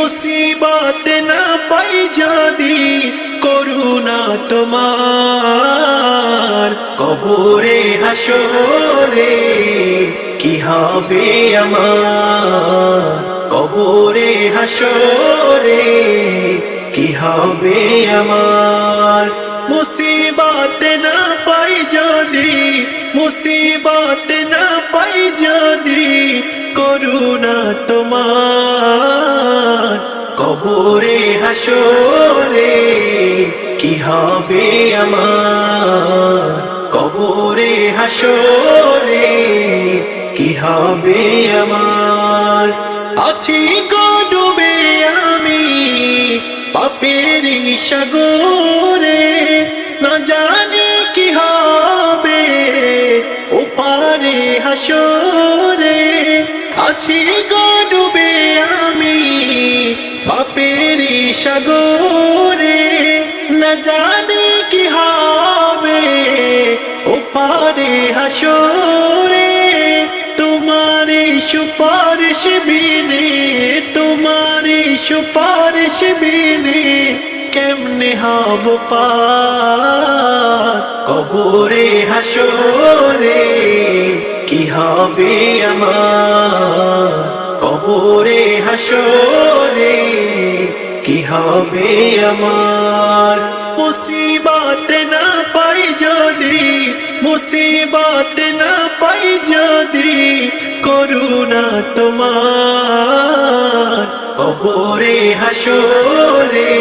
মুসিবত না পাই যদি করুণা তোমার, কবরে হাসরে কি হবে আমার, কবরে হাসরে কি হবে আমার। মুসিবত না পাই যদি, মুসিবত না পাই যদি করুণা তোমার, কবরে হাসরে কি হবে আমার, কবরে হাসরে কি হবে আমার। আছি গো ডুবে আমি পাপের সাগরে, না জানি কি হবে ওপারে হাসরে। আছি গো ডুবে আমি পাপের সাগরে, না জানি কি হবে ওপারে হাসরে। তোমারে সুপারিশ বিনে, তোমারে সুপারিশ বিনে কেমনে হব পার, কবরে হাসরে কি হবে আমার, কবরে হাসরে কি হবে আমার। মুসিবত না পাই যদি, মুসিবত না পাই যদি করুণা তোমার, কবরে হাসরে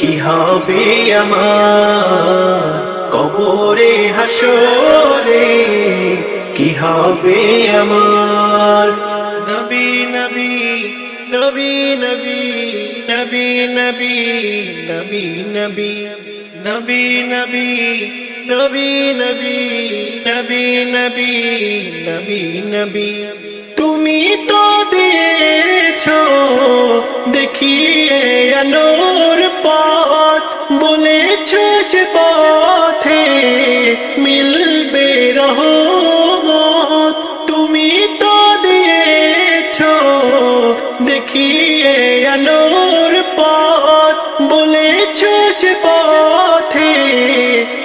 কি হবে আমার, কবরে হাসরে কি হবে আমার। নবী নবী নবী নবী নবী নবী নবী নবী নবী নবী নবী নবী নবী নবী নবী নবী। তুমি তো দিয়েছো দেখিয়ে আলোর পথ, বলেছো সে পথে মিলবে রহমত। তুমি তো দিয়েছো দেখিয়ে আলোর পথ, বলেছো সে পথে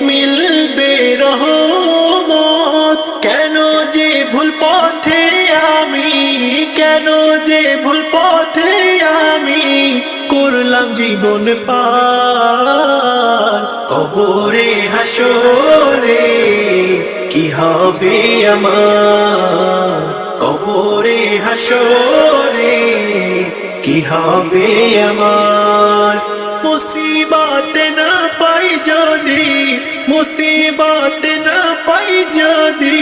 মিলবে রহমত। কেন যে ভুল পথে আমি, কেন যে ভুল পথে আমি করলাম জীবন পার, কবরে হাসরে কি হবে আমার, কবরে হাসরে কি হবে আমার। মুসিবত না পাই যদি, মুসিবত না পাই যদি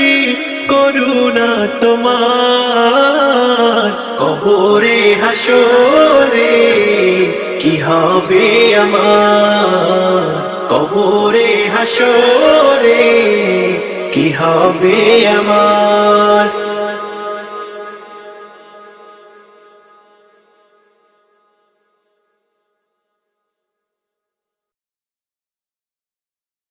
করুণা তোমার, কবরে হাসরে কি হবে আমার, কবরে হাসরে কি হবে আমার।